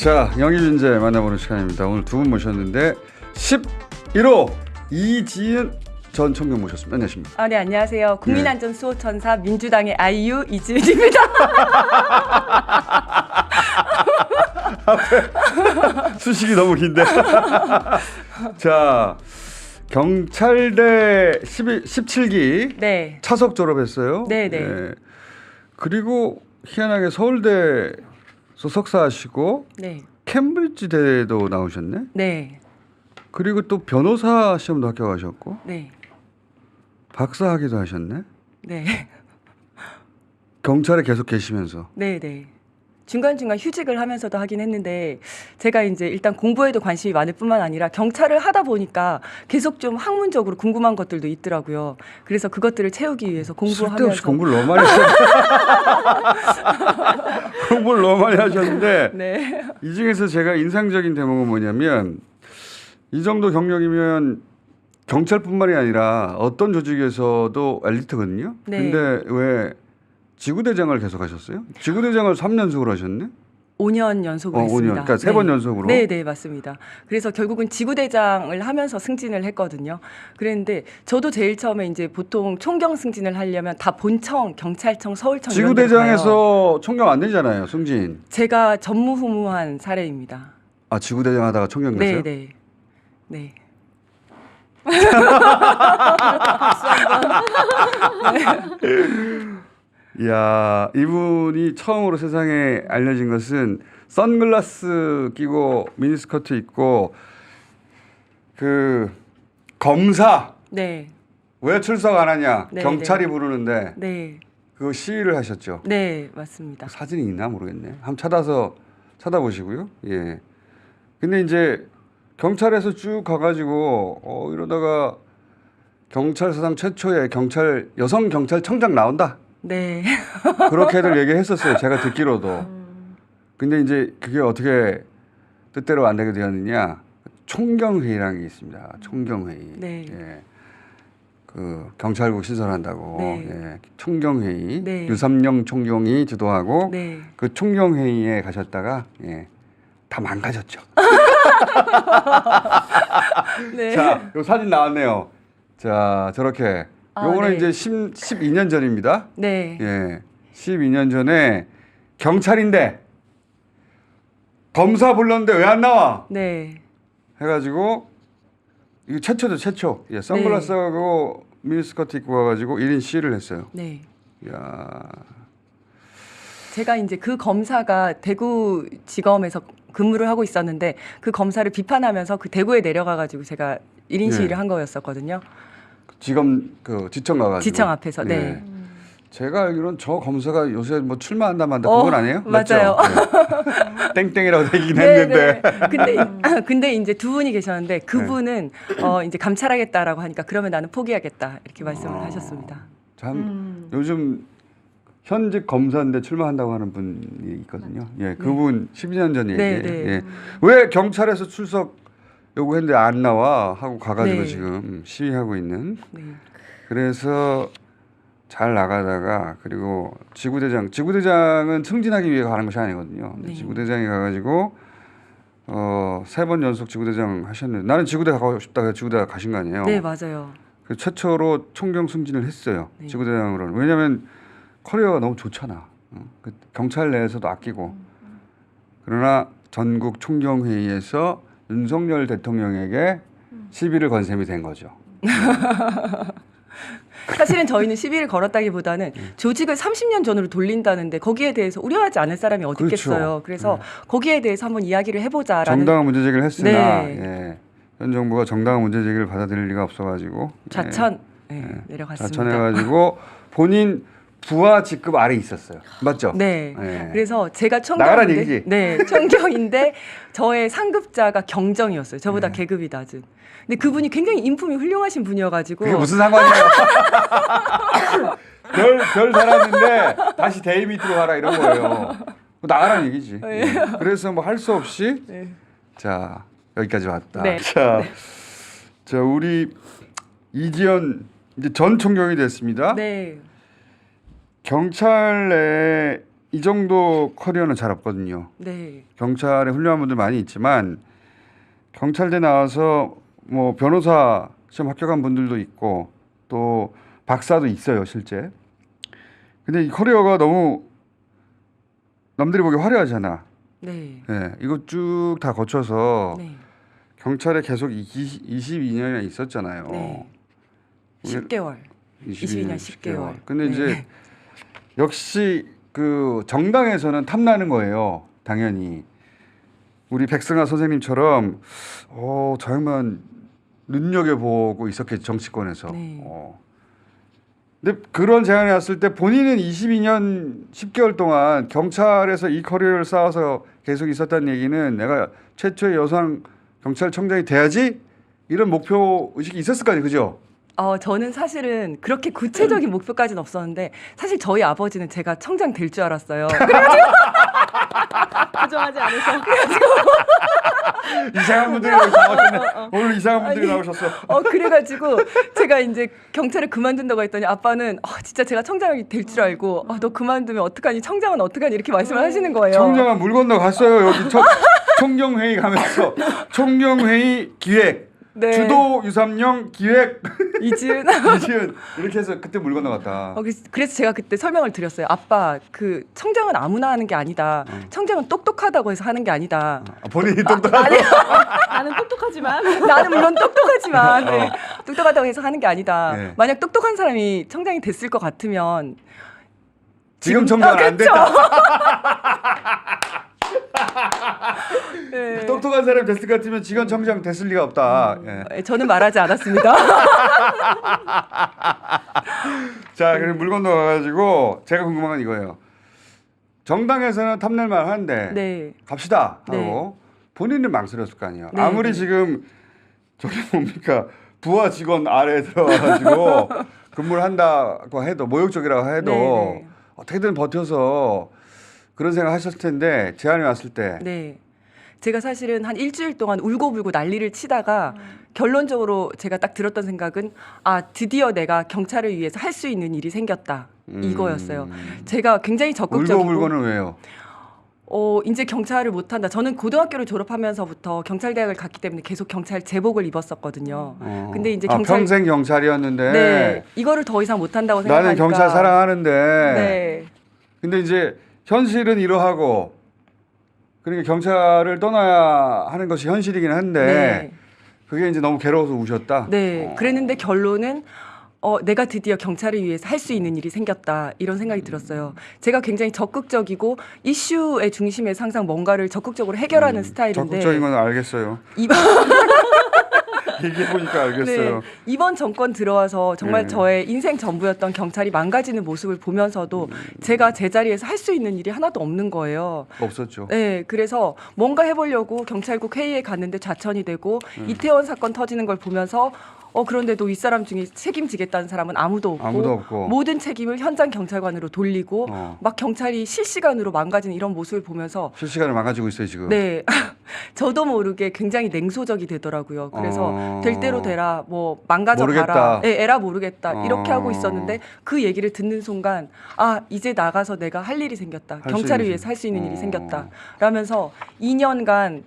자, 영희준재 만나보는 시간입니다. 오늘 두 분 모셨는데 11호 이지은 전 총경 모셨습니다. 안녕하십니까? 네, 안녕하세요. 국민안전 수호천사 민주당의 아이유 이지은입니다. 수식이 너무 긴데. 자, 경찰대 17기 네. 차석 졸업했어요. 네네. 네. 그리고 희한하게 서울대 석사하시고 네. 캠브리지 대도 나오셨네. 네. 그리고 또 변호사 시험도 합격하셨고 네. 박사학위도 하셨네. 네. 경찰에 계속 계시면서. 네, 네. 중간중간 휴직을 하면서도 하긴 했는데 제가 이제 일단 공부에도 관심이 많을 뿐만 아니라 경찰을 하다 보니까 계속 좀 학문적으로 궁금한 것들도 있더라고요. 그래서 그것들을 채우기 위해서 공부하면서 쓸데없이 공부를 너무 많이 하셨는데 공부를 너무 많이 하셨는데 네. 이 중에서 제가 인상적인 대목은 뭐냐면 이 정도 경력이면 경찰뿐만이 아니라 어떤 조직에서도 엘리트거든요. 네. 근데 왜 지구대장을 계속 하셨어요? 지구대장을 3연속으로 하셨네? 5년 연속으로 했습니다. 5년, 그러니까 3번 연속으로? 네, 네, 맞습니다. 그래서 결국은 지구대장을 하면서 승진을 했거든요. 그랬는데 저도 제일 처음에 이제 보통 총경 승진을 하려면 다 본청, 경찰청, 서울청 이런 데로 가요. 지구대장에서 총경 안 되잖아요, 승진. 제가 전무후무한 사례입니다. 아, 지구대장 하다가 총경 됐어요? 네, 네. 네. 이야, 이분이 처음으로 세상에 알려진 것은 선글라스 끼고 미니스커트 입고 그 검사 네. 왜 출석 안 하냐 네, 경찰이 네. 부르는데 네. 그거 시위를 하셨죠. 네, 맞습니다. 그 사진이 있나 모르겠네. 한번 찾아보시고요. 예. 근데 이제 경찰에서 쭉 가가지고 이러다가 경찰 사상 최초의 여성 경찰청장 나온다. 네. 그렇게들 얘기했었어요. 제가 듣기로도. 근데 이제 그게 어떻게 뜻대로 안 되게 되었느냐. 총경회의라는 게 있습니다. 총경회의. 네. 예. 그 경찰국 신설한다고. 네. 예. 총경회의. 네. 유삼영 총경이 주도하고 네. 그 총경회의에 가셨다가 예. 다 망가졌죠. 네. 자, 요 사진 나왔네요. 자, 저렇게. 요거는 네. 이제 12년 전입니다. 네. 예. 12년 전에 경찰인데 검사 불렀는데 왜 안 나와? 네. 해가지고 이거 최초죠, 최초. 예, 선글라스하고 미니스커트 입고 와가지고 1인 시위를 했어요. 네. 야, 제가 이제 그 검사가 대구지검에서 근무를 하고 있었는데 그 검사를 비판하면서 그 대구에 내려가가지고 제가 1인 시위를 한 거였었거든요. 지금 그 지청 가가지고. 지청 앞에서. 예. 네. 제가 알기로는 저 검사가 요새 뭐 출마한다 만다 그건 아니에요? 맞아요. 네. 땡땡이라고 되긴 네, 했는데. 네. 근데 이제 두 분이 계셨는데 그분은 이제 감찰하겠다라고 하니까 그러면 나는 포기하겠다 이렇게 말씀을 하셨습니다. 참 요즘 현직 검사인데 출마한다고 하는 분이 있거든요. 예, 그분 12년 전 얘기예요. 네. 예. 왜 경찰에서 출석 요구했는데 안 나와 하고 가가지고 네. 지금 시위하고 있는. 네. 그래서 잘 나가다가 그리고 지구대장은 승진하기 위해 가는 것이 아니거든요. 근데 네. 지구대장이 가가지고 3번 연속 지구대장 하셨는데 나는 지구대 가고 싶다 해서 지구대 가신 거 아니에요? 네, 맞아요. 그 최초로 총경 승진을 했어요. 네. 지구대장으로는. 왜냐하면 커리어가 너무 좋잖아. 그 경찰 내에서도 아끼고. 그러나 전국 총경회의에서 윤석열 대통령에게 시비를 건 셈이 된 거죠. 사실은 저희는 시비를 걸었다기보다는 조직을 30년 전으로 돌린다는데 거기에 대해서 우려하지 않을 사람이 어디 있겠어요. 그렇죠. 그래서 거기에 대해서 한번 이야기를 해보자라는 정당한 문제 제기를 했으나 네. 예. 현 정부가 정당한 문제 제기를 받아들일 리가 없어가지고 좌천 내려갔습니다. 자천해가지고 본인 부하 직급 아래 있었어요. 맞죠? 네. 예. 그래서 제가 나가란 총경인데, 얘기지? 네, 총경인데 저의 상급자가 경정이었어요. 저보다 네. 계급이 낮은. 근데 그분이 굉장히 인품이 훌륭하신 분이어가지고. 그게 무슨 상관이에요? 별 살았는데 다시 대위 밑으로 가라 이런 거예요. 나가란 얘기지. 네. 예. 그래서 뭐 할 수 없이 네. 자 여기까지 왔다. 네. 자 우리 이지연 이제 전 총경이 됐습니다. 네. 경찰 내 이 정도 커리어는 잘 없거든요. 네. 경찰에 훌륭한 분들 많이 있지만 경찰대 나와서 뭐 변호사 시험 합격한 분들도 있고 또 박사도 있어요, 실제. 근데 이 커리어가 너무 남들이 보기 화려하잖아. 네. 예, 이거 쭉 다 거쳐서 네. 경찰에 계속 22년이나 있었잖아요. 네. 10개월. 22년 10개월. 근데 네. 이제 역시 그 정당에서는 탐나는 거예요. 당연히. 우리 백승아 선생님처럼 저 양반 눈여겨보고 있었겠지, 정치권에서. 네. 근데 그런 제안이 왔을 때 본인은 22년 10개월 동안 경찰에서 이 커리어를 쌓아서 계속 있었다는 얘기는 내가 최초의 여성 경찰청장이 돼야지 이런 목표 의식이 있었을 거 아니에요, 그죠? 저는 사실은 그렇게 구체적인 목표까지는 없었는데 사실 저희 아버지는 제가 청장 될 줄 알았어요. 부정하지 않아서. 이상한 분들이 나오셨네. 오늘 이상한 분들이 나오셨어. 그래가지고 제가 이제 경찰을 그만둔다고 했더니 아빠는 진짜 제가 청장이 될 줄 알고 너 그만두면 어떡하니 청장은 어떡하니 이렇게 말씀을 하시는 거예요. 청장은 물 건너 갔어요. 여기 총경회의 가면서 총경회의 기획. 네. 주도 유삼령 기획 이지은. 이지은 이렇게 해서 그때 물 건너갔다. 그래서 제가 그때 설명을 드렸어요. 아빠 그 청장은 아무나 하는 게 아니다. 청장은 똑똑하다고 해서 하는 게 아니다. 본인이 똑똑하고 나는 똑똑하지만 나는 물론 똑똑하지만 네. 똑똑하다고 해서 하는 게 아니다. 네. 만약 똑똑한 사람이 청장이 됐을 것 같으면 지금 청장은 안 그쵸? 됐다. 네. 똑똑한 사람이 됐을 것 같으면 지금 청장 됐을 리가 없다. 예. 저는 말하지 않았습니다. 자, 그럼 물 건너가가지고 제가 궁금한 건 이거예요. 정당에서는 탐낼만 한데 네. 갑시다 하고 네. 본인은 망설였을 거 아니에요. 네, 아무리 네. 지금 저기 뭡니까 부하 직원 아래에 들어가가지고 근무를 한다고 해도 모욕적이라고 해도 네, 네. 어떻게든 버텨서 그런 생각 하셨을 텐데 제안이 왔을 때 네. 제가 사실은 한 일주일 동안 울고불고 난리를 치다가 결론적으로 제가 딱 들었던 생각은 드디어 내가 경찰을 위해서 할 수 있는 일이 생겼다. 이거였어요. 제가 굉장히 적극적이고 울고불고는 왜요? 이제 경찰을 못한다. 저는 고등학교를 졸업하면서부터 경찰대학을 갔기 때문에 계속 경찰 제복을 입었거든요. 근데 이제 경찰 평생 경찰이었는데 네, 이거를 더 이상 못한다고 생각하니까 나는 경찰 사랑하는데 네, 근데 이제 현실은 이러하고 그러니까 경찰을 떠나야 하는 것이 현실이긴 한데 네. 그게 이제 너무 괴로워서 우셨다. 네. 그랬는데 결론은 내가 드디어 경찰을 위해서 할 수 있는 일이 생겼다 이런 생각이 들었어요. 제가 굉장히 적극적이고 이슈의 중심에서 항상 뭔가를 적극적으로 해결하는 스타일인데 적극적인 건 알겠어요. 얘기해 보니까 알겠어요. 네, 이번 정권 들어와서 정말 네. 저의 인생 전부였던 경찰이 망가지는 모습을 보면서도 제가 제자리에서 할 수 있는 일이 하나도 없는 거예요. 없었죠. 네, 그래서 뭔가 해보려고 경찰국 회의에 갔는데 좌천이 되고 이태원 사건 터지는 걸 보면서 그런데도 윗사람 중에 책임지겠다는 사람은 아무도 없고 모든 책임을 현장 경찰관으로 돌리고 막 경찰이 실시간으로 망가지는 이런 모습을 보면서 실시간으로 망가지고 있어요 지금. 네, 저도 모르게 굉장히 냉소적이 되더라고요. 그래서 될 대로 되라, 뭐 망가져 모르겠다. 봐라, 에라 모르겠다 이렇게 하고 있었는데 그 얘기를 듣는 순간 이제 나가서 내가 할 일이 생겼다. 수 경찰을 있는 위해서 할 수 있는 일이 생겼다. 라면서 2년간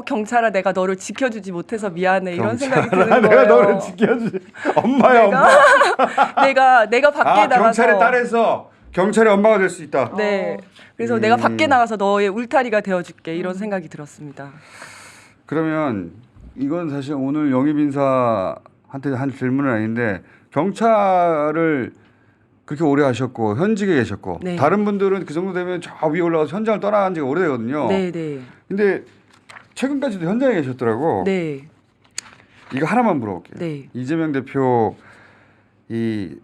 경찰아 내가 너를 지켜주지 못해서 미안해 이런 생각이 드는 거예요. 내가 너를 지켜주지. 엄마야 엄마. 내가 밖에 나가서 경찰의 딸에서 경찰의 엄마가 될 수 있다. 네. 그래서 내가 밖에 나가서 너의 울타리가 되어줄게 이런 생각이 들었습니다. 그러면 이건 사실 오늘 영입 인사한테 한 질문은 아닌데 경찰을 그렇게 오래 하셨고 현직에 계셨고 네. 다른 분들은 그 정도 되면 저 위에 올라가서 현장을 떠나간 지가 오래되거든요. 네, 네. 근데 최근까지도 현장에 계셨더라고. 네. 이거 하나만 물어볼게요. 네. 이재명 대표 이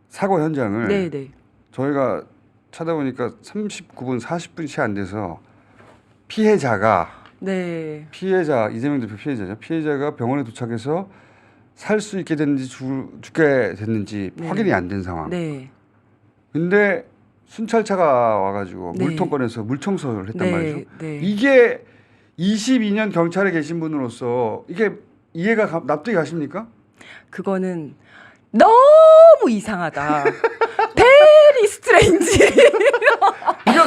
사고 현장을 네, 네. 저희가 찾아보니까 39분 40분이 채 안 돼서 피해자가 네. 이재명 대표 피해자죠. 피해자가 병원에 도착해서 살 수 있게 됐는지 죽게 됐는지 네. 확인이 안 된 상황. 네. 근데 순찰차가 와가지고 네. 물통 꺼내서 물 청소를 했단 네. 말이죠. 네. 이게 22년 경찰에 계신 분으로서 이게 이해가 납득이 가십니까? 그거는 너무 이상하다. 베리 스트레인지. 이거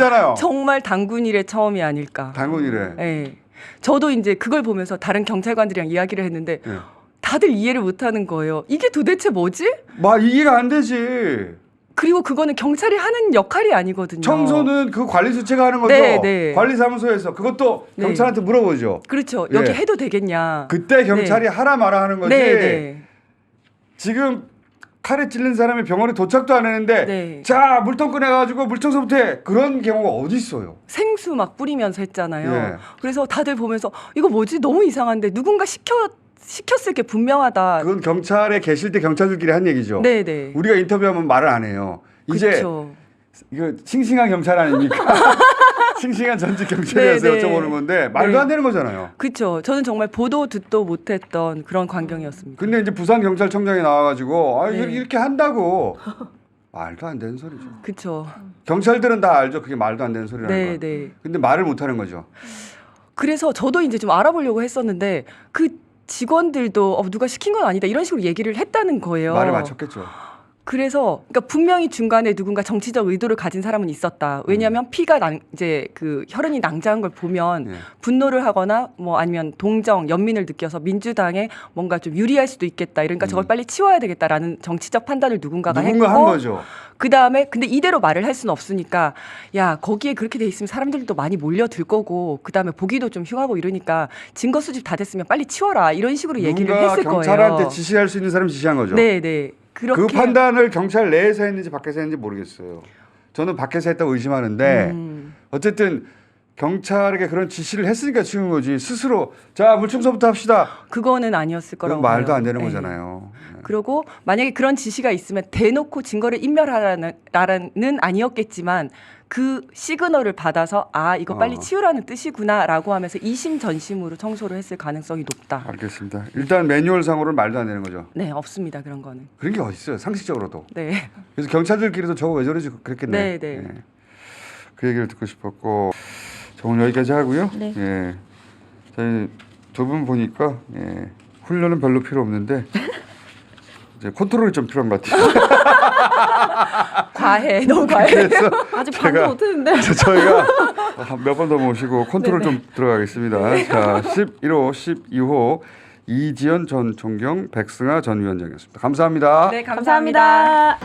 거잖아요. 정말 단군 일의 처음이 아닐까. 단군이래. 예. 저도 이제 그걸 보면서 다른 경찰관들이랑 이야기를 했는데 예. 다들 이해를 못하는 거예요. 이게 도대체 뭐지? 막 이해가 안 되지. 그리고 그거는 경찰이 하는 역할이 아니거든요. 청소는 그 관리 주체가 하는 거죠. 네, 네. 관리사무소에서 그것도 네. 경찰한테 물어보죠. 그렇죠. 예. 여기 해도 되겠냐. 그때 경찰이 네. 하라 마라 하는 거지. 네, 네. 지금 칼에 찔린 사람이 병원에 도착도 안 했는데 네. 자 물통 꺼내가지고 물청소부터 해. 그런 경우가 어디 있어요. 생수 막 뿌리면서 했잖아요. 예. 그래서 다들 보면서 이거 뭐지? 너무 이상한데 누군가 시켰을 게 분명하다. 그건 경찰에 계실 때 경찰들끼리 한 얘기죠. 네, 네. 우리가 인터뷰하면 말을 안 해요. 이제 그렇죠. 이거 싱싱한 경찰 아닙니까? 싱싱한 전직 경찰이어서 네, 네. 여쭤보는 건데 말도 네. 안 되는 거잖아요. 그렇죠. 저는 정말 보도 듣도 못했던 그런 광경이었습니다. 근데 이제 부산 경찰청장이 나와가지고 아, 네. 이렇게 한다고 말도 안 되는 소리죠. 그렇죠. 경찰들은 다 알죠. 그게 말도 안 되는 소리라는 네, 거. 네. 근데 말을 못 하는 거죠. 그래서 저도 이제 좀 알아보려고 했었는데 그 직원들도 누가 시킨 건 아니다 이런 식으로 얘기를 했다는 거예요. 말을 맞췄겠죠. 그래서 그러니까 분명히 중간에 누군가 정치적 의도를 가진 사람은 있었다. 왜냐하면 피가 이제 그 혈흔이 낭자한 걸 보면 예. 분노를 하거나 뭐 아니면 동정, 연민을 느껴서 민주당에 뭔가 좀 유리할 수도 있겠다. 이러니까 저걸 빨리 치워야 되겠다라는 정치적 판단을 누군가 한 했고 거죠. 그 다음에 근데 이대로 말을 할 수는 없으니까 야 거기에 그렇게 돼 있으면 사람들도 많이 몰려들 거고 그 다음에 보기도 좀 흉하고 이러니까 증거 수집 다 됐으면 빨리 치워라 이런 식으로 얘기를 누군가 했을 경찰한테 거예요. 지시할 수 있는 사람이 지시한 거죠. 네, 네. 그렇게 그 판단을 경찰 내에서 했는지 밖에서 했는지 모르겠어요. 저는 밖에서 했다고 의심하는데 어쨌든 경찰에게 그런 지시를 했으니까 치운 거지 스스로 자 물청소부터 합시다. 그거는 아니었을 그건 거라고 말도 봐요. 안 되는 네. 거잖아요. 그리고 만약에 그런 지시가 있으면 대놓고 증거를 인멸하라는 아니었겠지만 그 시그널을 받아서 아 이거 빨리 치우라는 뜻이구나라고 하면서 이심 전심으로 청소를 했을 가능성이 높다. 알겠습니다. 일단 매뉴얼상으로는 말도 안 되는 거죠. 네, 없습니다 그런 거는. 그런 게 어디 있어요? 상식적으로도. 네, 그래서 경찰들끼리도 저거 왜 저러지 그랬겠네. 네, 네. 예. 그 얘기를 듣고 싶었고 자, 오늘 여기까지 하고요. 네. 예. 저희 두 분 보니까 예. 훈련은 별로 필요 없는데 이제 컨트롤이 좀 필요한 것 같아요. 과해, 너무 과해. 그래서 아직 반도 제가- 못했는데. 저희가 몇 번 더 모시고 컨트롤 네네. 좀 들어가겠습니다. 자, 11호, 12호 이지연 전 총경, 백승아 전 위원장이었습니다. 감사합니다. 네, 감사합니다.